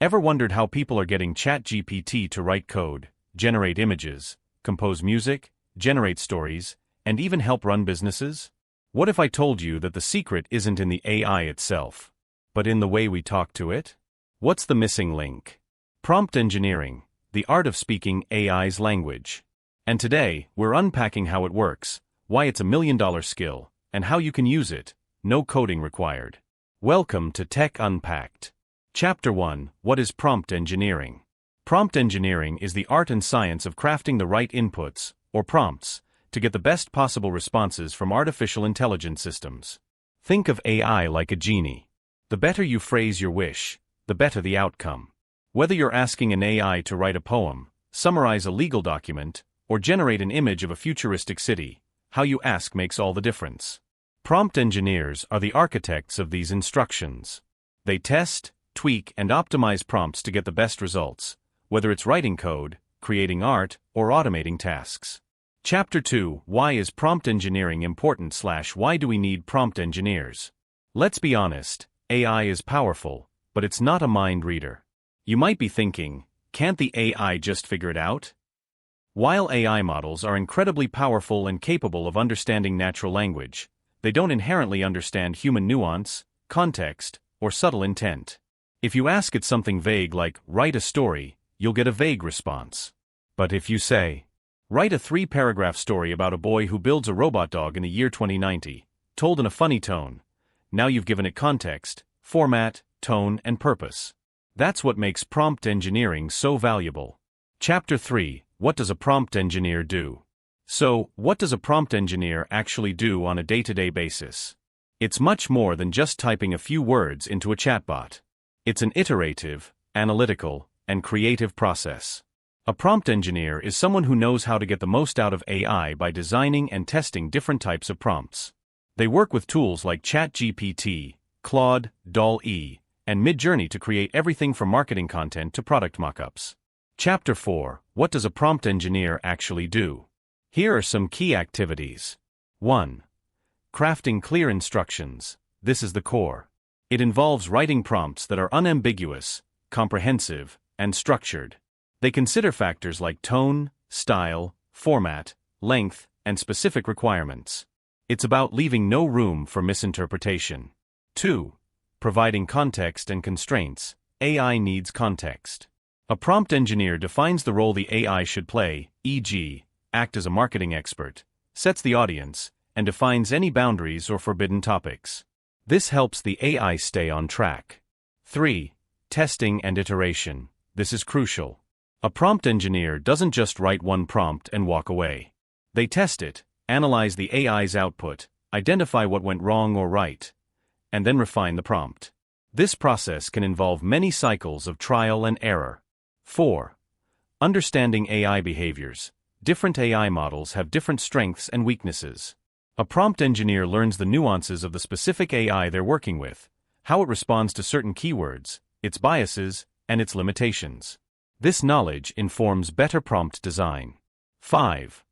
Ever wondered how people are getting ChatGPT to write code, generate images, compose music, generate stories, and even help run businesses? What if I told you that the secret isn't in the AI itself, but in the way we talk to it? What's the missing link? Prompt engineering, the art of speaking AI's language. And today, we're unpacking how it works, why it's $1 million skill, and how you can use it, no coding required. Welcome to Tech Unpacked. Chapter 1: What is prompt engineering? Prompt engineering is the art and science of crafting the right inputs, or prompts, to get the best possible responses from artificial intelligence systems. Think of AI like a genie. The better you phrase your wish, the better the outcome. Whether you're asking an AI to write a poem, summarize a legal document, or generate an image of a futuristic city, how you ask makes all the difference. Prompt engineers are the architects of these instructions. They test, tweak, and optimize prompts to get the best results, whether it's writing code, creating art, or automating tasks. Chapter 2: Why is prompt engineering important / Why do we need prompt engineers? Let's be honest, AI is powerful, but it's not a mind reader. You might be thinking, can't the AI just figure it out? While AI models are incredibly powerful and capable of understanding natural language, they don't inherently understand human nuance, context, or subtle intent. If you ask it something vague like, write a story, you'll get a vague response. But if you say, write a 3-paragraph story about a boy who builds a robot dog in the year 2090, told in a funny tone, now you've given it context, format, tone, and purpose. That's what makes prompt engineering so valuable. Chapter 3: What does a prompt engineer do? So, what does a prompt engineer actually do on a day-to-day basis? It's much more than just typing a few words into a chatbot. It's an iterative, analytical, and creative process. A prompt engineer is someone who knows how to get the most out of AI by designing and testing different types of prompts. They work with tools like ChatGPT, Claude, DALL-E, and Midjourney to create everything from marketing content to product mockups. Chapter 4: What does a prompt engineer actually do? Here are some key activities. 1. Crafting clear instructions. This is the core. It involves writing prompts that are unambiguous, comprehensive, and structured. They consider factors like tone, style, format, length, and specific requirements. It's about leaving no room for misinterpretation. 2. Providing context and constraints. AI needs context. A prompt engineer defines the role the AI should play, e.g., act as a marketing expert, sets the audience, and defines any boundaries or forbidden topics. This helps the AI stay on track. 3. Testing and iteration. This is crucial. A prompt engineer doesn't just write one prompt and walk away. They test it, analyze the AI's output, identify what went wrong or right, and then refine the prompt. This process can involve many cycles of trial and error. 4. Understanding AI behaviors. Different AI models have different strengths and weaknesses. A prompt engineer learns the nuances of the specific AI they're working with, how it responds to certain keywords, its biases, and its limitations. This knowledge informs better prompt design. 5.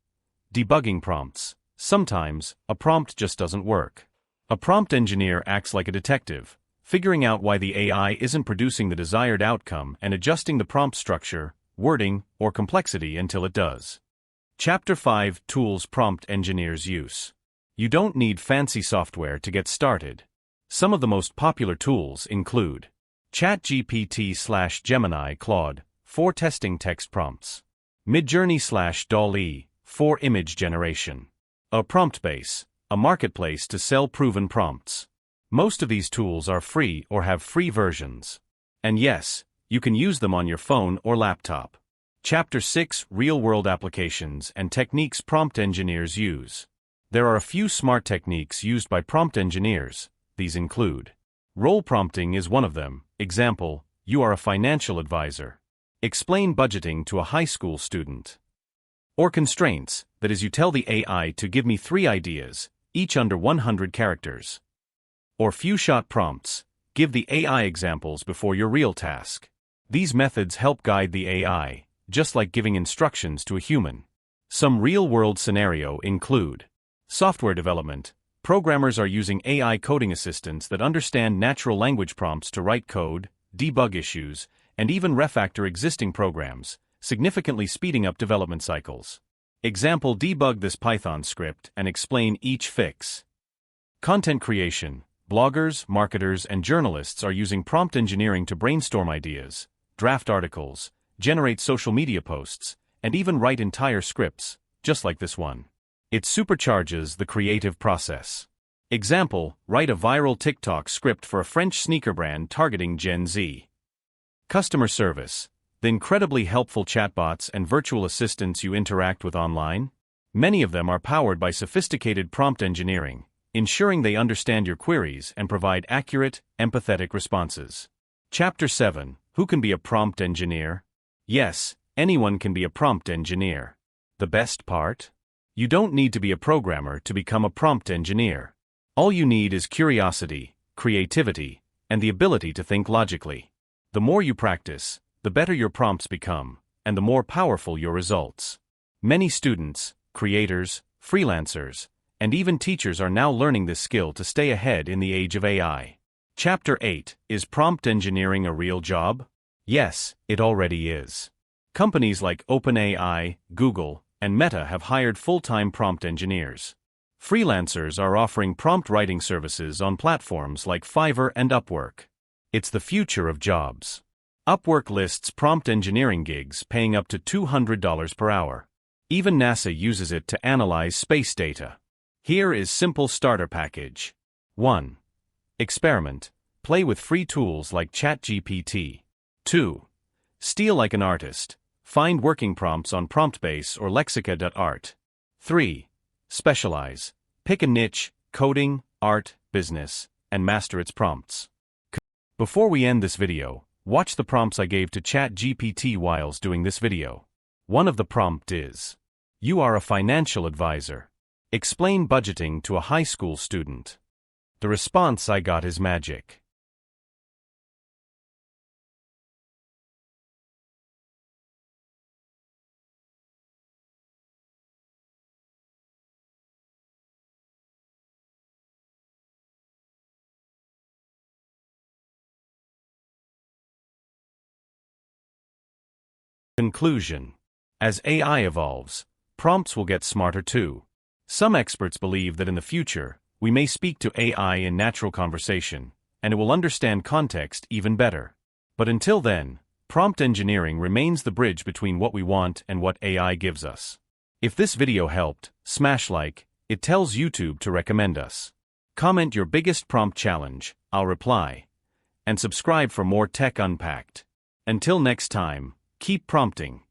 Debugging prompts. Sometimes, a prompt just doesn't work. A prompt engineer acts like a detective, figuring out why the AI isn't producing the desired outcome and adjusting the prompt structure, wording, or complexity until it does. Chapter 5: Tools prompt engineers use. You don't need fancy software to get started. Some of the most popular tools include ChatGPT/Gemini Claude for testing text prompts, Midjourney/DALL-E for image generation, PromptBase, a marketplace to sell proven prompts. Most of these tools are free or have free versions. And yes, you can use them on your phone or laptop. Chapter 6: Real-world applications and techniques prompt engineers use. There are a few smart techniques used by prompt engineers. These include: role prompting is one of them. Example, you are a financial advisor. Explain budgeting to a high school student. Or constraints, that is, you tell the AI to give me 3 ideas, each under 100 characters. Or few-shot prompts, give the AI examples before your real task. These methods help guide the AI, just like giving instructions to a human. Some real-world scenarios include software development. Programmers are using AI coding assistants that understand natural language prompts to write code, debug issues, and even refactor existing programs, significantly speeding up development cycles. Example: debug this Python script and explain each fix. Content creation. Bloggers, marketers, and journalists are using prompt engineering to brainstorm ideas, draft articles, generate social media posts, and even write entire scripts, just like this one. It supercharges the creative process. Example: write a viral TikTok script for a French sneaker brand targeting Gen Z. Customer service. The incredibly helpful chatbots and virtual assistants you interact with online? Many of them are powered by sophisticated prompt engineering, ensuring they understand your queries and provide accurate, empathetic responses. Chapter 7. Who can be a prompt engineer? Yes, anyone can be a prompt engineer. The best part? You don't need to be a programmer to become a prompt engineer. All you need is curiosity, creativity, and the ability to think logically. The more you practice, the better your prompts become, and the more powerful your results. Many students, creators, freelancers, and even teachers are now learning this skill to stay ahead in the age of AI. Chapter 8. Is prompt engineering a real job? Yes, it already is. Companies like OpenAI, Google, and Meta have hired full-time prompt engineers. Freelancers are offering prompt writing services on platforms like Fiverr and Upwork. It's the future of jobs. Upwork lists prompt engineering gigs paying up to $200 per hour. Even NASA uses it to analyze space data. Here is simple starter package. 1. Experiment. Play with free tools like ChatGPT. 2. Steal like an artist. Find working prompts on PromptBase or Lexica.art. 3. Specialize. Pick a niche, coding, art, business, and master its prompts. Before we end this video, watch the prompts I gave to ChatGPT whilst doing this video. One of the prompt is: you are a financial advisor. Explain budgeting to a high school student. The response I got is magic. Conclusion. As AI evolves, prompts will get smarter too. Some experts believe that in the future, we may speak to AI in natural conversation, and it will understand context even better. But until then, prompt engineering remains the bridge between what we want and what AI gives us. If this video helped, smash like, it tells YouTube to recommend us. Comment your biggest prompt challenge, I'll reply. And subscribe for more Tech Unpacked. Until next time, keep prompting.